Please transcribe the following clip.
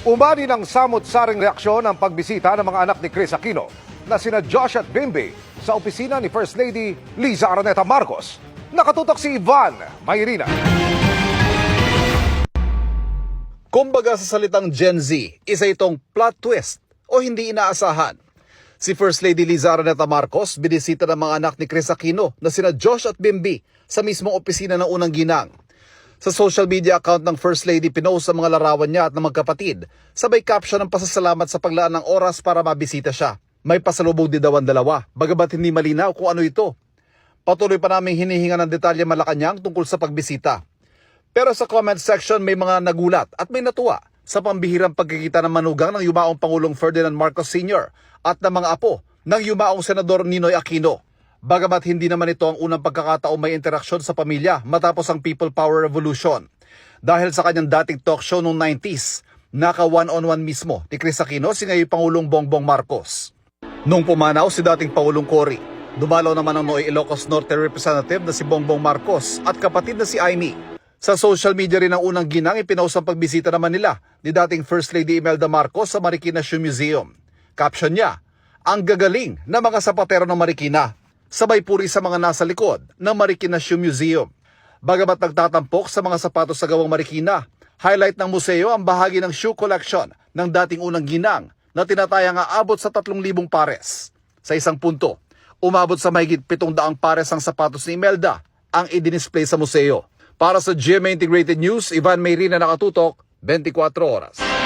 Umani ng samot-saring reaksyon ang pagbisita ng mga anak ni Chris Aquino na sina Josh at Bimby sa opisina ni First Lady Liza Araneta Marcos. Nakatutok si Ivan Mayrina. Kumbaga sa salitang Gen Z, isa itong plot twist o hindi inaasahan. Si First Lady Liza Araneta Marcos binisita ng mga anak ni Chris Aquino na sina Josh at Bimby sa mismong opisina ng unang ginang. Sa social media account ng First Lady, pinost ang mga larawan niya at ng magkapatid, sabay caption ng pasasalamat sa paglaan ng oras para mabisita siya. May pasalubong din daw ang dalawa, bagamat hindi malinaw kung ano ito. Patuloy pa naming hinihinga ng detalye Malacanang tungkol sa pagbisita. Pero sa comment section may mga nagulat at may natuwa sa pambihirang pagkikita ng manugang ng yumaong Pangulong Ferdinand Marcos Sr. at ng mga apo ng yumaong Senador Ninoy Aquino. Bagamat hindi naman ito ang unang pagkakataong may interaksyon sa pamilya matapos ang People Power Revolution. Dahil sa kanyang dating talk show noong 90s, naka one-on-one mismo ni Chris Aquino si ngayon Pangulong Bongbong Marcos. Nung pumanaw si dating Pangulong Cory, dumalaw naman ang Noy Ilocos Norte representative na si Bongbong Marcos at kapatid na si Aimee. Sa social media rin ng unang ginang ipinost ang pagbisita naman nila ni dating First Lady Imelda Marcos sa Marikina Shoe Museum. Caption niya, ang gagaling na mga sapatero ng Marikina. Sabay puri sa mga nasa likod ng Marikina Shoe Museum. Bagamat nagtatampok sa mga sapatos sa gawang Marikina, highlight ng museo ang bahagi ng shoe collection ng dating unang ginang na tinatayang aabot sa 3,000 pares. Sa isang punto, umabot sa mahigit 700 pares ang sapatos ni Imelda ang i-display sa museo. Para sa GMA Integrated News, Ivan Mayrina, nakatutok, 24 oras.